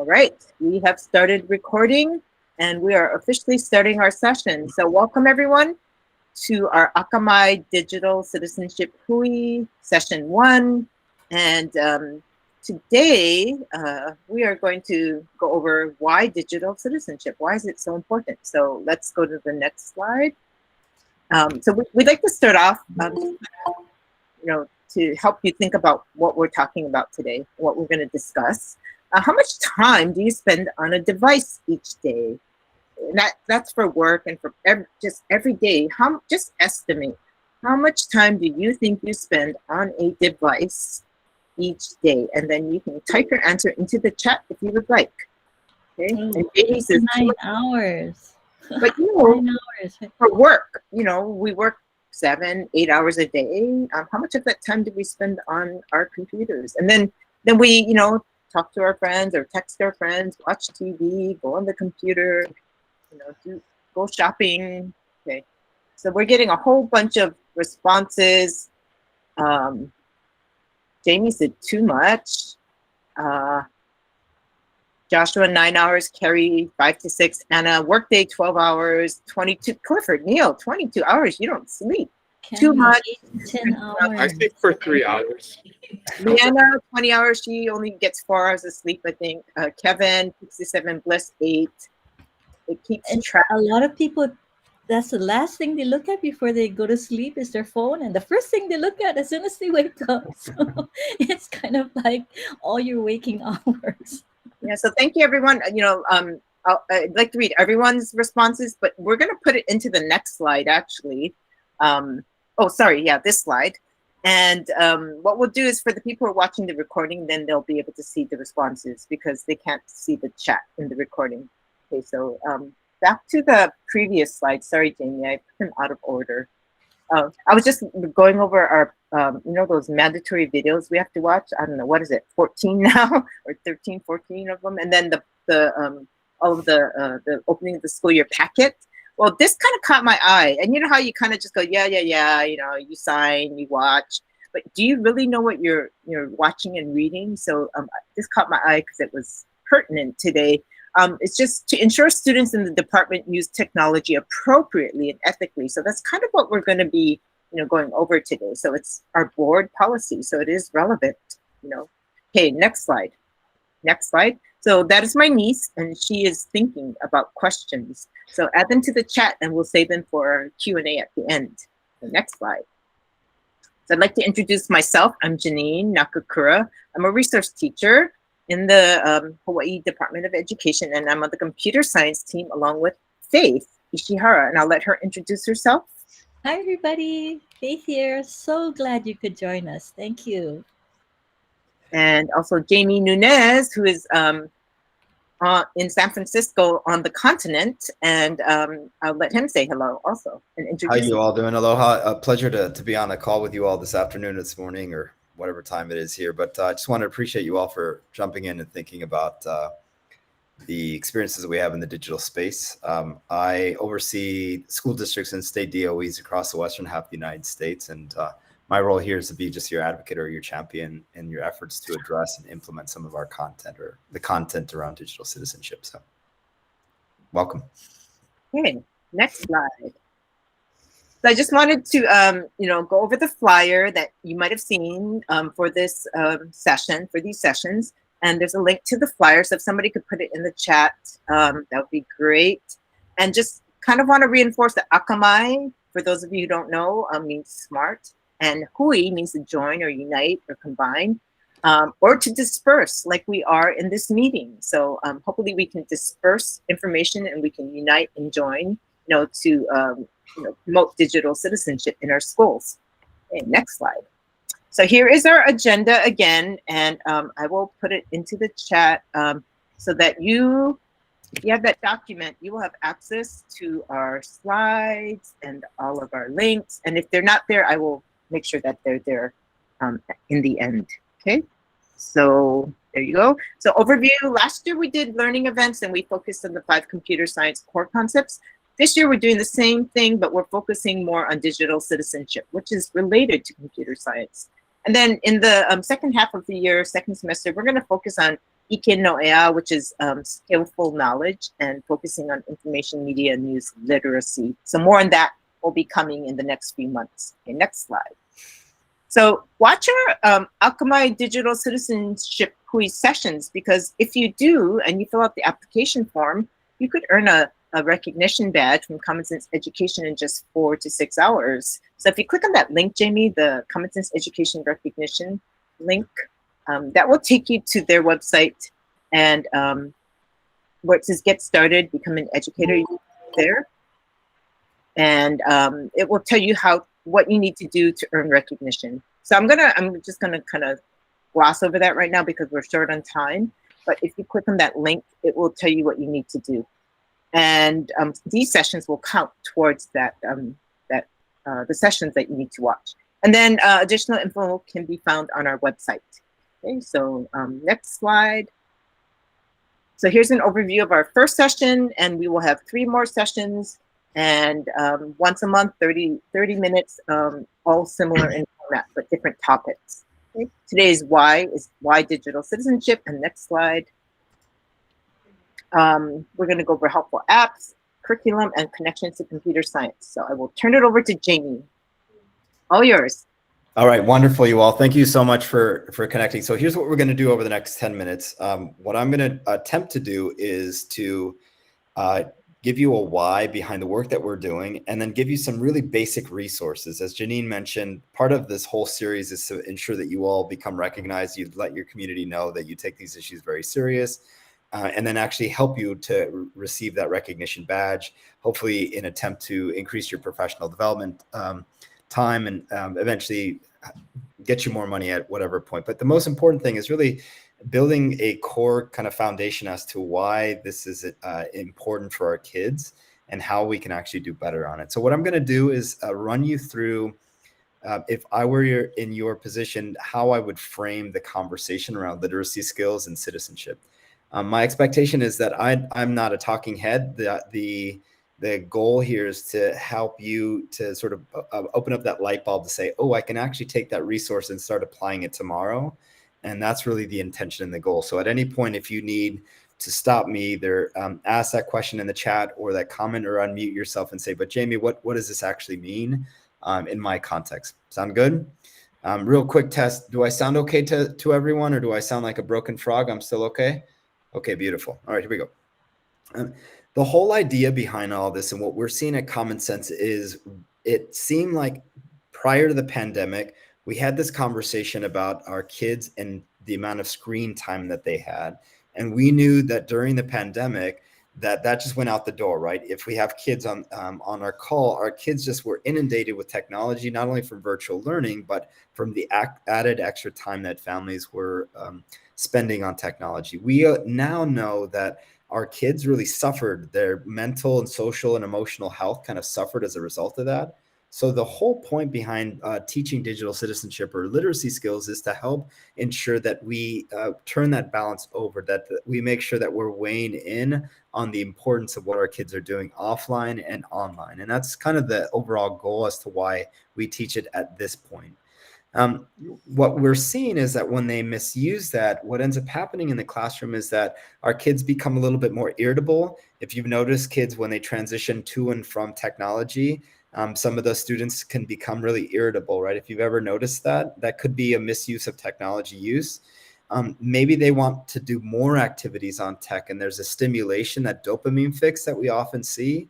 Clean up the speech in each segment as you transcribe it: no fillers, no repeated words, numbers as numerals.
All right, we have started recording and we are officially starting our session. So welcome everyone to our Akamai Digital Citizenship Hui Session 1. And today we are going to go over why digital citizenship. Why is it so important? So let's go to the next slide. We'd like to start off, to help you think about what we're talking about today, what we're going to discuss. How much time do you spend on a device each day? And that's for work and for every day. Just estimate how much time do you think you spend on a device each day, and then you can type your answer into the chat if you would like. Okay. Oh, and Jamie says 9 hours. But you know, 9 hours. for work, we work 7-8 hours a day. How much of that time do we spend on our computers? And then we talk to our friends or text our friends, watch TV, go on the computer, go shopping. Okay, so we're getting a whole bunch of responses. Jamie said too much. Joshua 9 hours, Carrie 5 to 6, Anna workday 12 hours, 22. Clifford, Neil 22 hours. You don't sleep. Too much. 10 hours. I sleep for 3 hours. Leanna 20 hours. She only gets 4 hours of sleep, I think. Kevin 67, Bliss 8. It keeps track. A lot of people, that's the last thing they look at before they go to sleep is their phone, and the first thing they look at as soon as they wake up. So it's kind of like all your waking hours. Yeah, so thank you, everyone. I'd like to read everyone's responses, but we're going to put it into the next slide, actually. This slide. And what we'll do is for the people who are watching the recording, then they'll be able to see the responses because they can't see the chat in the recording. Okay, so back to the previous slide. Sorry, Jamie, I put them out of order. I was just going over our, those mandatory videos we have to watch. I don't know, what is it, 14 now, or 13, 14 of them, and then all of the opening of the school year packet. Well, this kind of caught my eye, and you know how you kind of just go, yeah, you sign, you watch, but do you really know what you're watching and reading? So this caught my eye because it was pertinent today. It's just to ensure students in the department use technology appropriately and ethically. So that's kind of what we're going to be, going over today. So it's our board policy. So it is relevant, Okay, next slide. Next slide. So that is my niece, and she is thinking about questions. So add them to the chat, and we'll save them for our Q&A at the end. The next slide. So I'd like to introduce myself. I'm Janine Nakakura. I'm a resource teacher in the Hawaii Department of Education, and I'm on the computer science team along with Faith Ishihara, and I'll let her introduce herself. Hi, everybody. Faith here. So glad you could join us. Thank you. And also Jamie Nunez, who is in San Francisco on the continent, and I'll let him say hello also and introduce. How you all doing? Aloha. A pleasure to be on a call with you all this afternoon, this morning, or whatever time it is here. But I just want to appreciate you all for jumping in and thinking about the experiences that we have in the digital space. I oversee school districts and state DOEs across the western half of the United States, and my role here is to be just your advocate or your champion in your efforts to address and implement some of our content or the content around digital citizenship. So welcome. Okay, next slide. So I just wanted to, go over the flyer that you might have seen for this session, for these sessions. And there's a link to the flyer. So if somebody could put it in the chat, that would be great. And just kind of want to reinforce that Akamai, for those of you who don't know, means smart. And Hui means to join or unite or combine, or to disperse like we are in this meeting. So hopefully we can disperse information and we can unite and join, to promote digital citizenship in our schools. Okay, next slide. So here is our agenda again, and I will put it into the chat so that if you have that document, you will have access to our slides and all of our links. And if they're not there, I will make sure that they're there in the end. Okay, so there you go. So overview, last year we did learning events and we focused on the 5 computer science core concepts. This year we're doing the same thing, but we're focusing more on digital citizenship, which is related to computer science. And then in the second half of the year, second semester, we're going to focus on Iken no Ea, which is skillful knowledge and focusing on information media news literacy. So more on that will be coming in the next few months. Okay, next slide. So watch our Akamai Digital Citizenship quiz sessions, because if you do and you fill out the application form, you could earn a recognition badge from Common Sense Education in just 4 to 6 hours. So if you click on that link, Jamie, the Common Sense Education recognition link, that will take you to their website, and where it says get started, become an educator, you there. And it will tell you what you need to do to earn recognition. So I'm just gonna kind of gloss over that right now because we're short on time. But if you click on that link, it will tell you what you need to do. And these sessions will count towards that, the sessions that you need to watch. And then additional info can be found on our website. Okay, so next slide. So here's an overview of our first session, and we will have 3 more sessions, and once a month, 30 minutes, all similar in format, but different topics. Okay. Today's why digital citizenship, and next slide. We're going to go over helpful apps, curriculum, and connections to computer science. So I will turn it over to Jamie. All yours. All right, wonderful, you all. Thank you so much for connecting. So here's what we're going to do over the next 10 minutes. What I'm going to attempt to do is to give you a why behind the work that we're doing, and then give you some really basic resources. As Janine mentioned, part of this whole series is to ensure that you all become recognized. You let your community know that you take these issues very serious, and then actually help you to receive that recognition badge, hopefully in attempt to increase your professional development time, and eventually get you more money at whatever point. But the most important thing is really building a core kind of foundation as to why this is important for our kids and how we can actually do better on it. So what I'm going to do is run you through, if I were in your position, how I would frame the conversation around literacy skills and citizenship. My expectation is that I'm not a talking head. The goal here is to help you to sort of open up that light bulb to say, oh, I can actually take that resource and start applying it tomorrow. And that's really the intention and the goal. So at any point, if you need to stop me, either ask that question in the chat or that comment, or unmute yourself and say, but Jamie, what does this actually mean in my context? Sound good? Real quick test. Do I sound okay to everyone, or do I sound like a broken frog? I'm still okay? Okay, beautiful. All right, here we go. The whole idea behind all this and what we're seeing at Common Sense is, it seemed like prior to the pandemic, we had this conversation about our kids and the amount of screen time that they had. And we knew that during the pandemic, that just went out the door, right? If we have kids on our call, our kids just were inundated with technology, not only from virtual learning, but from the added extra time that families were spending on technology. We now know that our kids really suffered. Their mental and social and emotional health kind of suffered as a result of that. So the whole point behind teaching digital citizenship or literacy skills is to help ensure that we turn that balance over, that we make sure that we're weighing in on the importance of what our kids are doing offline and online. And that's kind of the overall goal as to why we teach it at this point. What we're seeing is that when they misuse that, what ends up happening in the classroom is that our kids become a little bit more irritable. If you've noticed, kids, when they transition to and from technology, some of those students can become really irritable, right? If you've ever noticed that, that could be a misuse of technology use. Maybe they want to do more activities on tech, and there's a stimulation, that dopamine fix that we often see.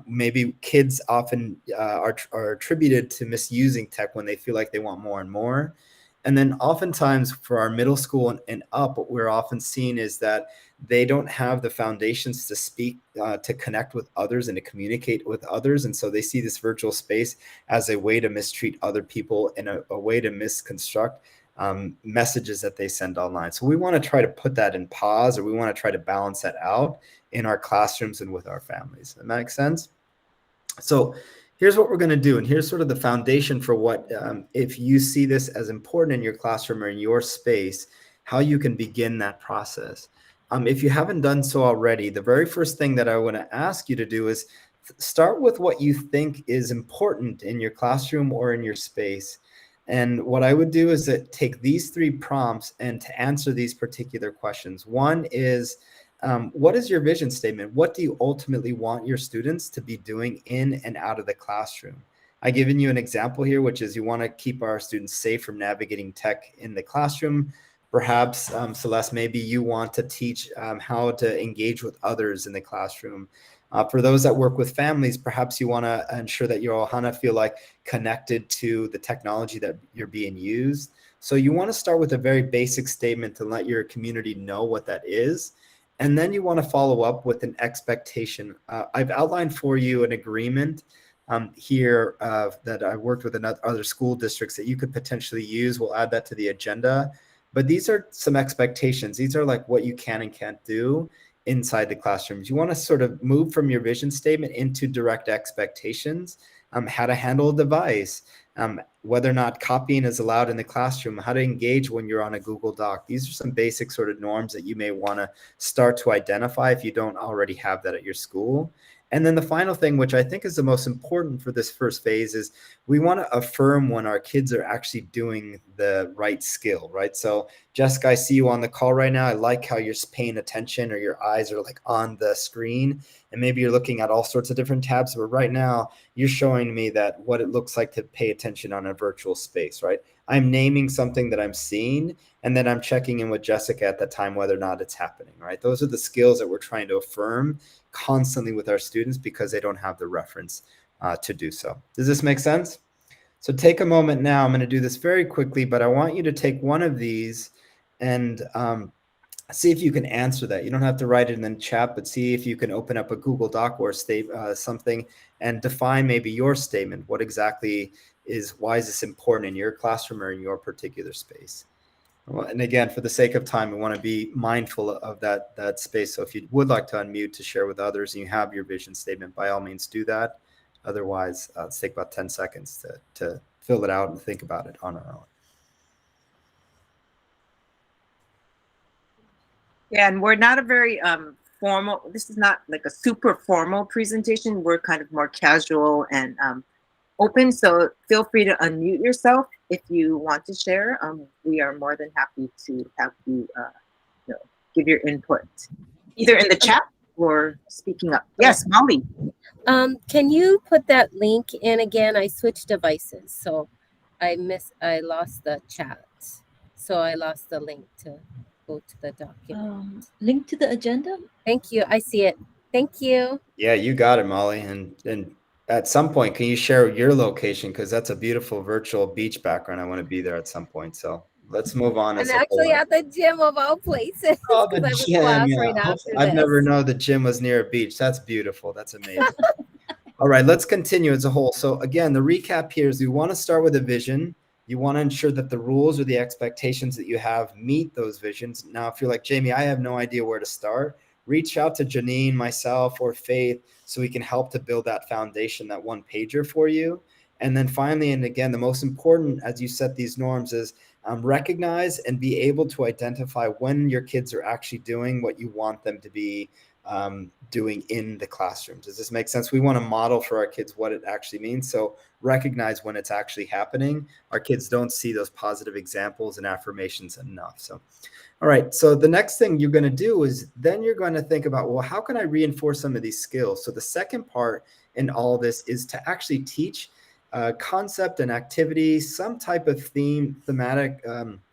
Maybe kids often are attributed to misusing tech when they feel like they want more and more. And then oftentimes for our middle school and up, what we're often seeing is that they don't have the foundations to speak, to connect with others and to communicate with others. And so they see this virtual space as a way to mistreat other people and a way to misconstruct messages that they send online. So we want to try to put that in pause, or we want to try to balance that out in our classrooms and with our families. Does that make sense? So here's what we're going to do. And here's sort of the foundation for what, if you see this as important in your classroom or in your space, how you can begin that process. If you haven't done so already, the very first thing that I want to ask you to do is start with what you think is important in your classroom or in your space. And what I would do is that take these 3 prompts and to answer these particular questions. One is, what is your vision statement? What do you ultimately want your students to be doing in and out of the classroom? I've given you an example here, which is you want to keep our students safe from navigating tech in the classroom. Perhaps, Celeste, maybe you want to teach how to engage with others in the classroom. For those that work with families, perhaps you want to ensure that your ohana feel like connected to the technology that you're being used. So you want to start with a very basic statement to let your community know what that is. And then you want to follow up with an expectation. I've outlined for you an agreement here that I worked with in other school districts that you could potentially use. We'll add that to the agenda. But these are some expectations. These are like what you can and can't do inside the classrooms. You want to sort of move from your vision statement into direct expectations, how to handle a device, whether or not copying is allowed in the classroom, how to engage when you're on a Google Doc. These are some basic sort of norms that you may want to start to identify if you don't already have that at your school. And then the final thing, which I think is the most important for this first phase, is we want to affirm when our kids are actually doing the right skill, right? So Jessica, I see you on the call right now. I like how you're paying attention, or your eyes are like on the screen, and maybe you're looking at all sorts of different tabs, but right now you're showing me that what it looks like to pay attention on a virtual space, right? I'm naming something that I'm seeing, and then I'm checking in with Jessica at that time whether or not it's happening, right? Those are the skills that we're trying to affirm constantly with our students because they don't have the reference to do so. Does this make sense? So take a moment now. I'm going to do this very quickly, but I want you to take one of these and see if you can answer that. You don't have to write it in the chat, but see if you can open up a Google Doc or something and define maybe your statement. What exactly why is this important in your classroom or in your particular space? Well, and again, for the sake of time, we want to be mindful of that space. So if you would like to unmute to share with others and you have your vision statement, by all means do that. Otherwise, let's take about 10 seconds to fill it out and think about it on our own. Yeah, and we're not a very formal, this is not like a super formal presentation. We're kind of more casual and open. So feel free to unmute yourself if you want to share. We are more than happy to have you, give your input, either in the chat or speaking up. Yes, Molly. Can you put that link in again? I switched devices, so I lost the chat. So I lost the link to go to the document. Link to the agenda? Thank you. I see it. Thank you. Yeah, you got it, Molly. And at some point, can you share your location? Because that's a beautiful virtual beach background. I want to be there at some point. So let's move on. I'm actually at the gym of all places. Oh, the gym. Yeah. Right after I've this. never known the gym was near a beach. That's beautiful. That's amazing. All right, let's continue as a whole. So again, the recap here is we want to start with a vision. You want to ensure that the rules or the expectations that you have meet those visions. Now, if you're like, Jamie, I have no idea where to start, reach out to Janine, myself, or Faith so we can help to build that foundation, that one pager for you. And then finally, and again, the most important as you set these norms is recognize and be able to identify when your kids are actually doing what you want them to be doing in the classroom. Does this make sense? We want to model for our kids what it actually means. So recognize when it's actually happening. Our kids don't see those positive examples and affirmations enough. So, all right. So the next thing you're going to do is then you're going to think about, well, how can I reinforce some of these skills? So the second part in all this is to actually teach concept and activity, some type of thematic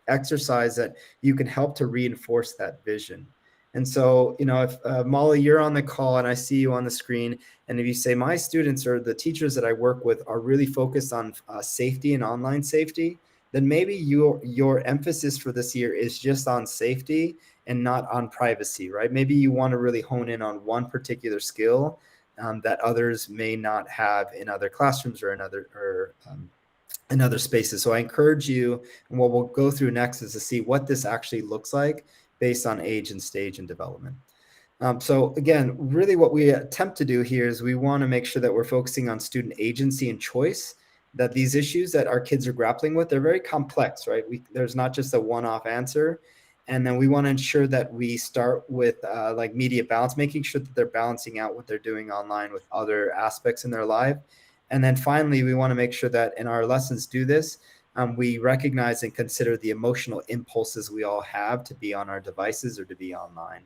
exercise that you can help to reinforce that vision. And so, if Molly, you're on the call and I see you on the screen, and if you say my students or the teachers that I work with are really focused on safety and online safety, then maybe your emphasis for this year is just on safety and not on privacy, right? Maybe you want to really hone in on one particular skill that others may not have in other classrooms or in other spaces. So I encourage you, and what we'll go through next is to see what this actually looks like based on age and stage and development. So again, really what we attempt to do here is we want to make sure that we're focusing on student agency and choice, that these issues that our kids are grappling with, they're very complex, right? There's not just a one-off answer. And then we want to ensure that we start with like media balance, making sure that they're balancing out what they're doing online with other aspects in their life. And then finally, we want to make sure that in our lessons do this, we recognize and consider the emotional impulses we all have to be on our devices or to be online.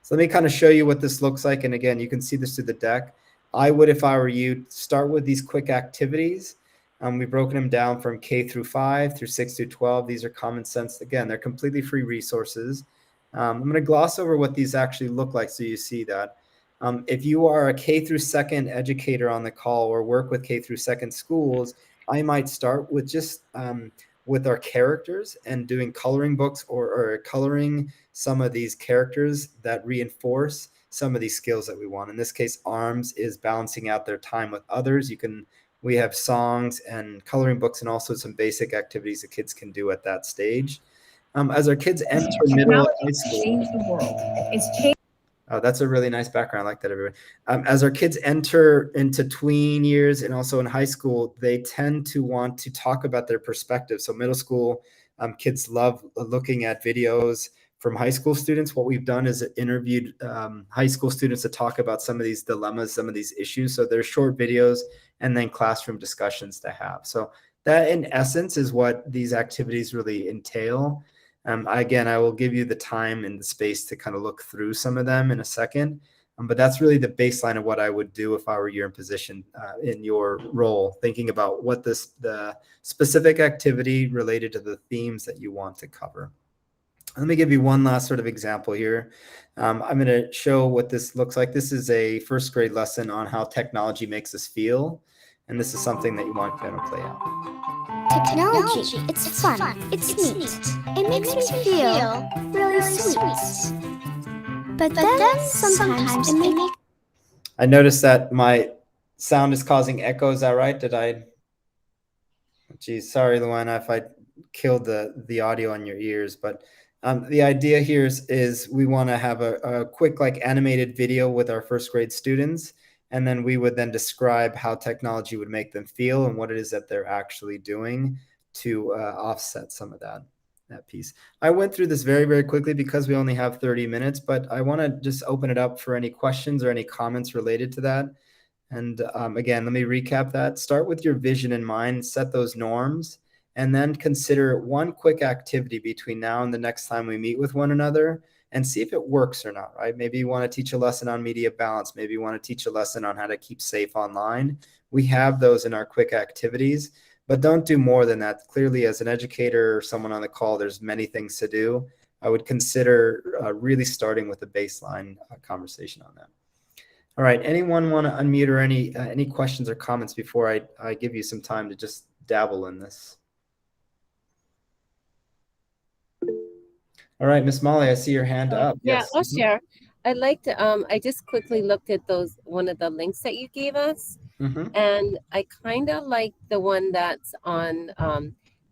So let me kind of show you what this looks like. And again, you can see this through the deck. I would, if I were you, start with these quick activities. We've broken them down from K through 5 through 6 through 12. These are Common Sense. Again, they're completely free resources. I'm going to gloss over what these actually look like so you see that. If you are a K through 2nd educator on the call or work with K through 2nd schools, I might start with just with our characters and doing coloring books or coloring some of these characters that reinforce some of these skills that we want. In this case, ARMS is balancing out their time with others. We have songs and coloring books and also some basic activities that kids can do at that stage. As our kids enter middle and high school, change the world. Oh, that's a really nice background. I like that, everybody. As our kids enter into tween years and also in high school, they tend to want to talk about their perspective. So middle school, kids love looking at videos from high school students. What we've done is interviewed high school students to talk about some of these dilemmas, some of these issues. So there's short videos and then classroom discussions to have. So that in essence is what these activities really entail. Again, I will give you the time and the space to kind of look through some of them in a second. But that's really the baseline of what I would do if I were you in position in your role, thinking about what the specific activity related to the themes that you want to cover. Let me give you one last sort of example here. I'm going to show what this looks like. This is a first grade lesson on how technology makes us feel. And this is something that you want to play out. Technology, it's fun, it's neat. It makes me feel really sweet. But then sometimes it makes... I noticed that my sound is causing echo. Is that right? Geez, sorry, Luana, if I killed the audio on your ears. But the idea here is we want to have a quick animated video with our first grade students. And then we would then describe how technology would make them feel and what it is that they're actually doing to offset some of that piece. I went through this very, very quickly because we only have 30 minutes, but I want to just open it up for any questions or any comments related to that. And again, let me recap that. Start with your vision in mind, set those norms, and then consider one quick activity between now and the next time we meet with one another and see if it works or not, right? Maybe you want to teach a lesson on media balance. Maybe you want to teach a lesson on how to keep safe online. We have those in our quick activities, but don't do more than that. Clearly, as an educator or someone on the call, there's many things to do. I would consider really starting with a baseline conversation on that. All right, anyone want to unmute or any questions or comments before I give you some time to just dabble in this? All right, Miss Molly, I see your hand up. Yeah, Yes. I'll share. I'd like to, I just quickly looked at one of the links that you gave us. And I kind of like the one that's on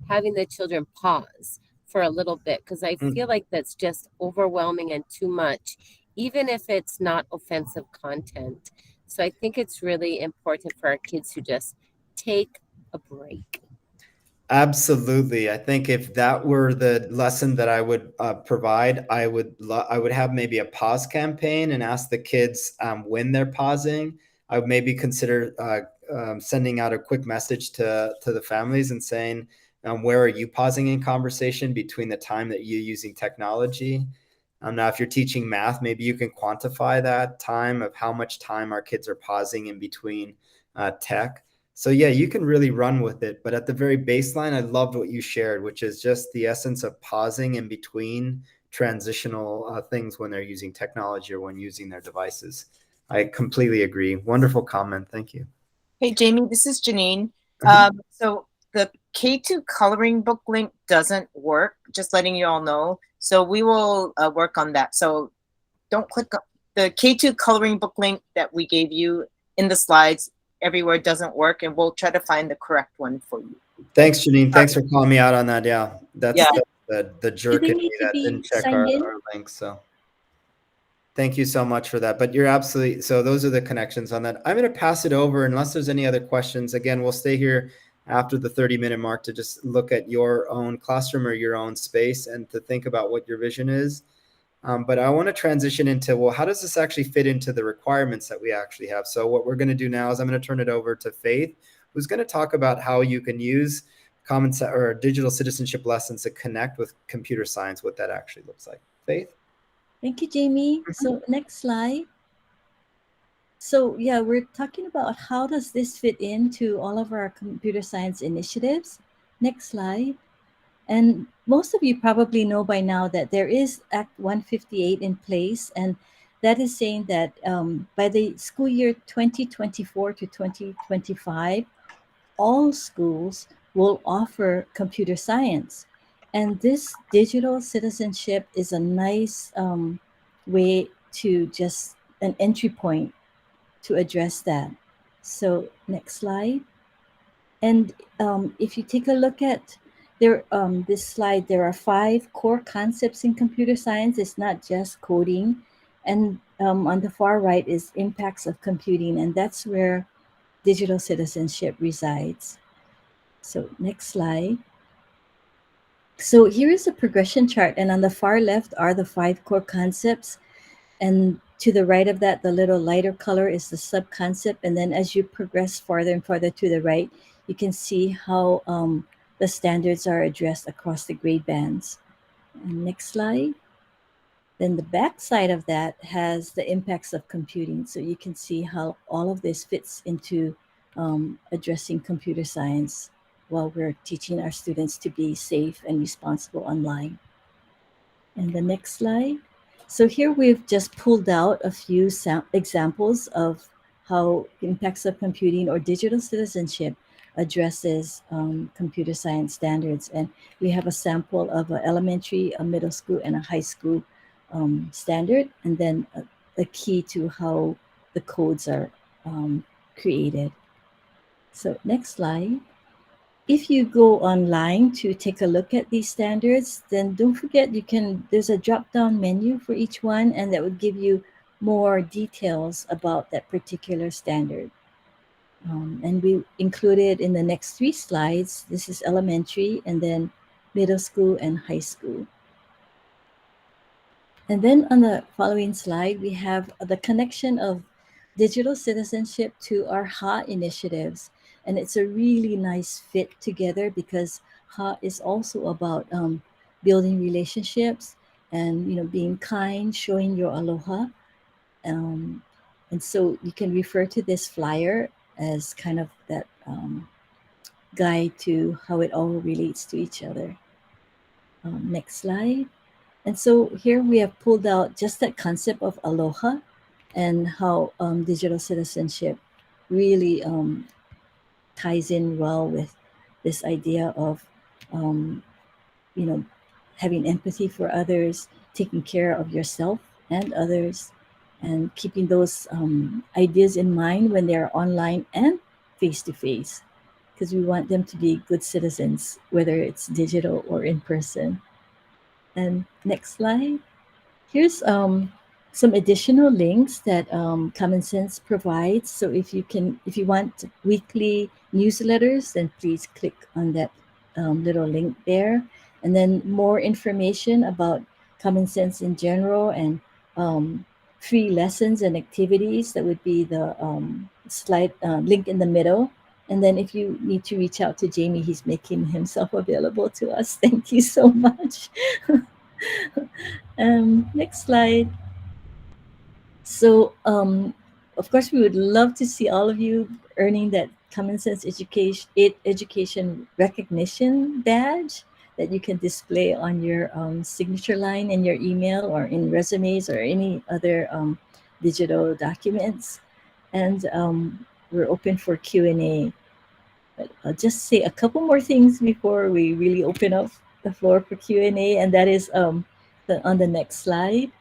having the children pause for a little bit, because I feel like that's just overwhelming and too much, even if it's not offensive content. So I think it's really important for our kids to just take a break. Absolutely. I think if that were the lesson that I would provide, I would have maybe a pause campaign and ask the kids when they're pausing. I would maybe consider sending out a quick message to the families and saying, where are you pausing in conversation between the time that you're using technology? Now, if you're teaching math, maybe you can quantify that time of how much time our kids are pausing in between tech. So yeah, you can really run with it. But at the very baseline, I loved what you shared, which is just the essence of pausing in between transitional things when they're using technology or when using their devices. I completely agree. Wonderful comment. Thank you. Hey, Jamie, this is Janine. So the K2 coloring book link doesn't work, just letting you all know. So we will work on that. So don't click on the K2 coloring book link that we gave you in the slides. Everywhere doesn't work, and we'll try to find the correct one for you. Thanks, Janine. Thanks for calling me out on that. Yeah, that's the jerk in me that didn't check our links. So thank you so much for that. But you're absolutely, so those are the connections on that. I'm going to pass it over unless there's any other questions. Again, we'll stay here after the 30-minute mark to just look at your own classroom or your own space and to think about what your vision is. But I want to transition into, well, how does this actually fit into the requirements that we actually have? So what we're going to do now is I'm going to turn it over to Faith, who's going to talk about how you can use common sense or digital citizenship lessons to connect with computer science, what that actually looks like. Faith? Thank you, Jamie. So next slide. So yeah, we're talking about how does this fit into all of our computer science initiatives. Next slide. And most of you probably know by now that there is Act 158 in place, and that is saying that by the school year 2024 to 2025, all schools will offer computer science. And this digital citizenship is a nice way to just an entry point to address that. So next slide. And if you take a look at this slide, there are 5 core concepts in computer science. It's not just coding. And on the far right is impacts of computing, and that's where digital citizenship resides. So next slide. So here is a progression chart, and on the far left are the 5 core concepts. And to the right of that, the little lighter color is the sub-concept. And then as you progress farther and farther to the right, you can see how the standards are addressed across the grade bands. And next slide. Then the back side of that has the impacts of computing. So you can see how all of this fits into addressing computer science while we're teaching our students to be safe and responsible online. And the next slide. So here we've just pulled out a few examples of how impacts of computing or digital citizenship addresses computer science standards. And we have a sample of an elementary, a middle school, and a high school standard, and then a key to how the codes are created. So next slide. If you go online to take a look at these standards, then don't forget there's a drop-down menu for each one, and that would give you more details about that particular standard. And we included in the next 3 slides, this is elementary, and then middle school and high school. And then on the following slide, we have the connection of digital citizenship to our HA initiatives. And it's a really nice fit together because HA is also about building relationships and being kind, showing your aloha. And so you can refer to this flyer as kind of that guide to how it all relates to each other. Next slide. And so here we have pulled out just that concept of aloha and how digital citizenship really ties in well with this idea of, having empathy for others, taking care of yourself and others, and keeping those ideas in mind when they're online and face-to-face, because we want them to be good citizens, whether it's digital or in person. And next slide. Here's some additional links that Common Sense provides. So if you want weekly newsletters, then please click on that little link there. And then more information about Common Sense in general and free lessons and activities, that would be the slide link in the middle. And then if you need to reach out to Jamie, he's making himself available to us. Thank you so much. Next slide. So, of course, we would love to see all of you earning that Common Sense Education Recognition badge that you can display on your signature line in your email or in resumes or any other digital documents. And we're open for Q&A. But I'll just say a couple more things before we really open up the floor for Q&A, and that is on the next slide.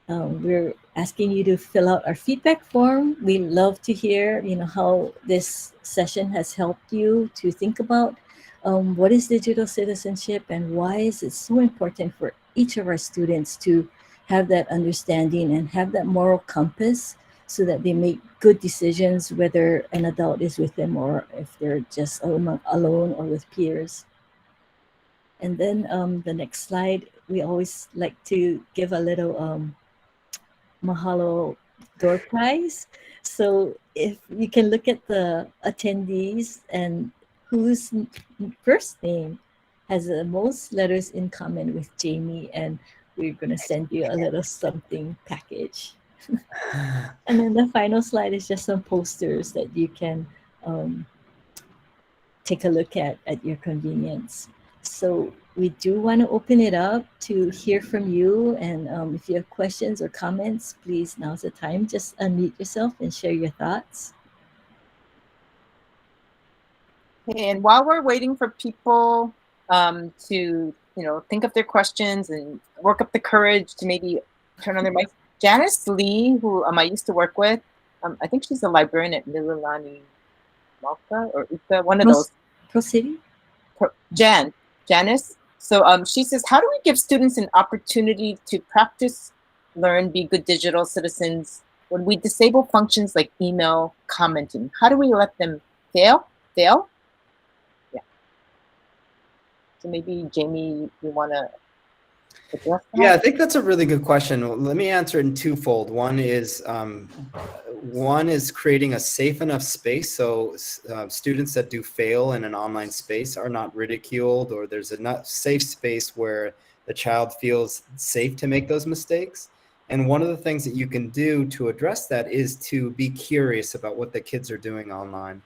We're asking you to fill out our feedback form. We love to hear, how this session has helped you to think about what is digital citizenship and why is it so important for each of our students to have that understanding and have that moral compass so that they make good decisions, whether an adult is with them or if they're just alone or with peers. And then the next slide, we always like to give a little mahalo door prize. So if you can look at the attendees and whose first name has the most letters in common with Jamie, and we're going to send you a little something package. And then the final slide is just some posters that you can take a look at your convenience. So we do want to open it up to hear from you. And if you have questions or comments, please, now's the time. Just unmute yourself and share your thoughts. And while we're waiting for people to, think of their questions and work up the courage to maybe turn on their mics, Janice Lee, who I used to work with, I think she's a librarian at Mililani Malka or Uka, one of those. Pro City? Janice. So she says, how do we give students an opportunity to practice, learn, be good digital citizens when we disable functions like email commenting? How do we let them fail? Yeah. So maybe Jamie, you want to address that? Yeah, I think that's a really good question. Let me answer it in twofold. One is creating a safe enough space so students that do fail in an online space are not ridiculed, or there's a safe space where the child feels safe to make those mistakes. And one of the things that you can do to address that is to be curious about what the kids are doing online.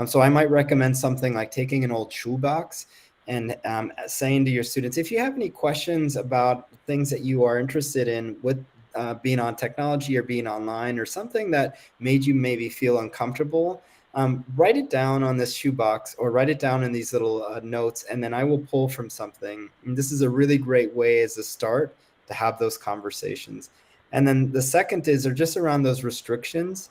So I might recommend something like taking an old shoebox and saying to your students, if you have any questions about things that you are interested in with being on technology or being online, or something that made you maybe feel uncomfortable, write it down on this shoebox or write it down in these little notes, and then I will pull from something. And this is a really great way as a start to have those conversations. And then the second is just around those restrictions.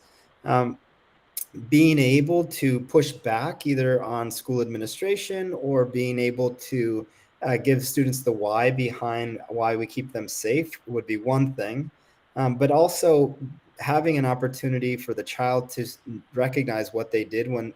Being able to push back either on school administration or being able to give students the why behind why we keep them safe would be one thing. But also having an opportunity for the child to recognize what they did when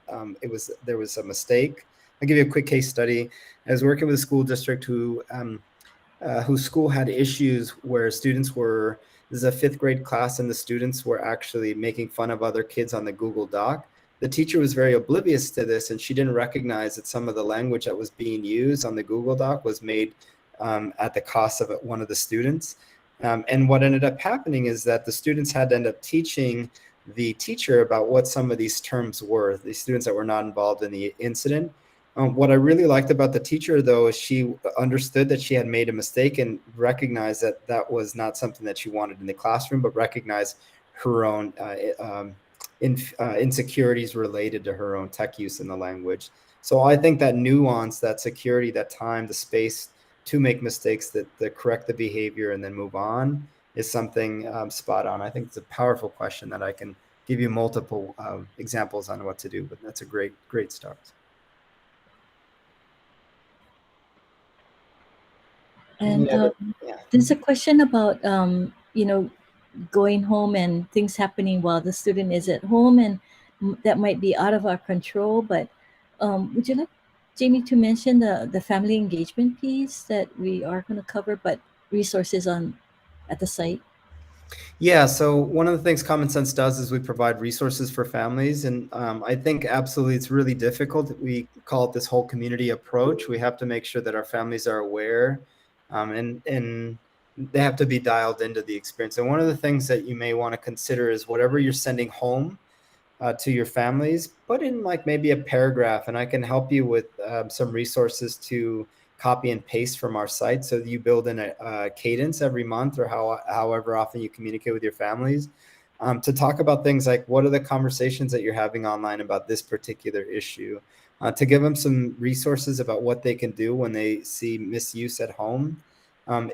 there was a mistake. I'll give you a quick case study. I was working with a school district whose school had issues where students were, this is a 5th grade class, and the students were actually making fun of other kids on the Google Doc. The teacher was very oblivious to this, and she didn't recognize that some of the language that was being used on the Google Doc was made at the cost of one of the students. And what ended up happening is that the students had to end up teaching the teacher about what some of these terms were, the students that were not involved in the incident. What I really liked about the teacher, though, is she understood that she had made a mistake and recognized that that was not something that she wanted in the classroom, but recognized her own insecurities related to her own tech use in the language. So I think that nuance, that security, that time, the space to make mistakes, that correct the behavior and then move on is something spot on. I think it's a powerful question that I can give you multiple examples on what to do, but that's a great start. And there's a question about, going home and things happening while the student is at home, and that might be out of our control. But would you like, Jamie, to mention the family engagement piece that we are going to cover, but resources at the site? Yeah, so one of the things Common Sense does is we provide resources for families. And I think absolutely it's really difficult. We call it this whole community approach. We have to make sure that our families are aware and they have to be dialed into the experience. And one of the things that you may want to consider is whatever you're sending home to your families, put in like maybe a paragraph, and I can help you with some resources to copy and paste from our site, so that you build in a cadence every month or however often you communicate with your families to talk about things like, what are the conversations that you're having online about this particular issue, to give them some resources about what they can do when they see misuse at home.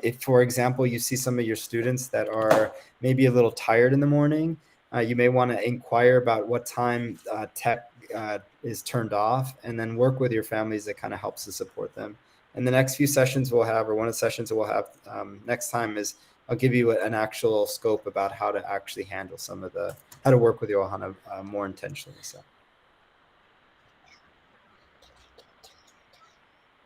If, for example, you see some of your students that are maybe a little tired in the morning, you may want to inquire about what time tech is turned off, and then work with your families that kind of helps to support them. And the next few sessions we'll have, or one of the sessions that we'll have next time, is I'll give you an actual scope about how to actually handle how to work with your Ohana more intentionally. So.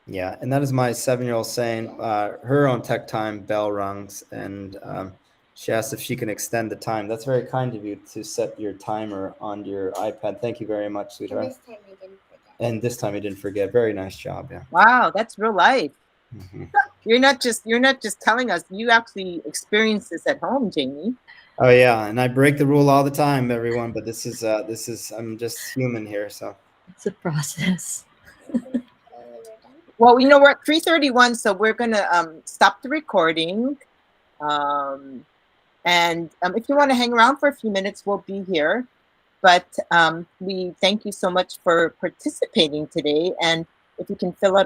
Yeah, and that is my 7-year-old saying her own tech time bell rings, and she asked if she can extend the time. That's very kind of you to set your timer on your iPad. Thank you very much, sweetheart. This time I didn't forget. And this time he didn't forget. Very nice job. Yeah. Wow, that's real life. Mhm. You're not just telling us. You actually experience this at home, Jamie. Oh yeah, and I break the rule all the time, everyone. But this is I'm just human here, so. It's a process. Well, we're at 3:31, so we're gonna stop the recording. And if you want to hang around for a few minutes, we'll be here. But we thank you so much for participating today. And if you can fill out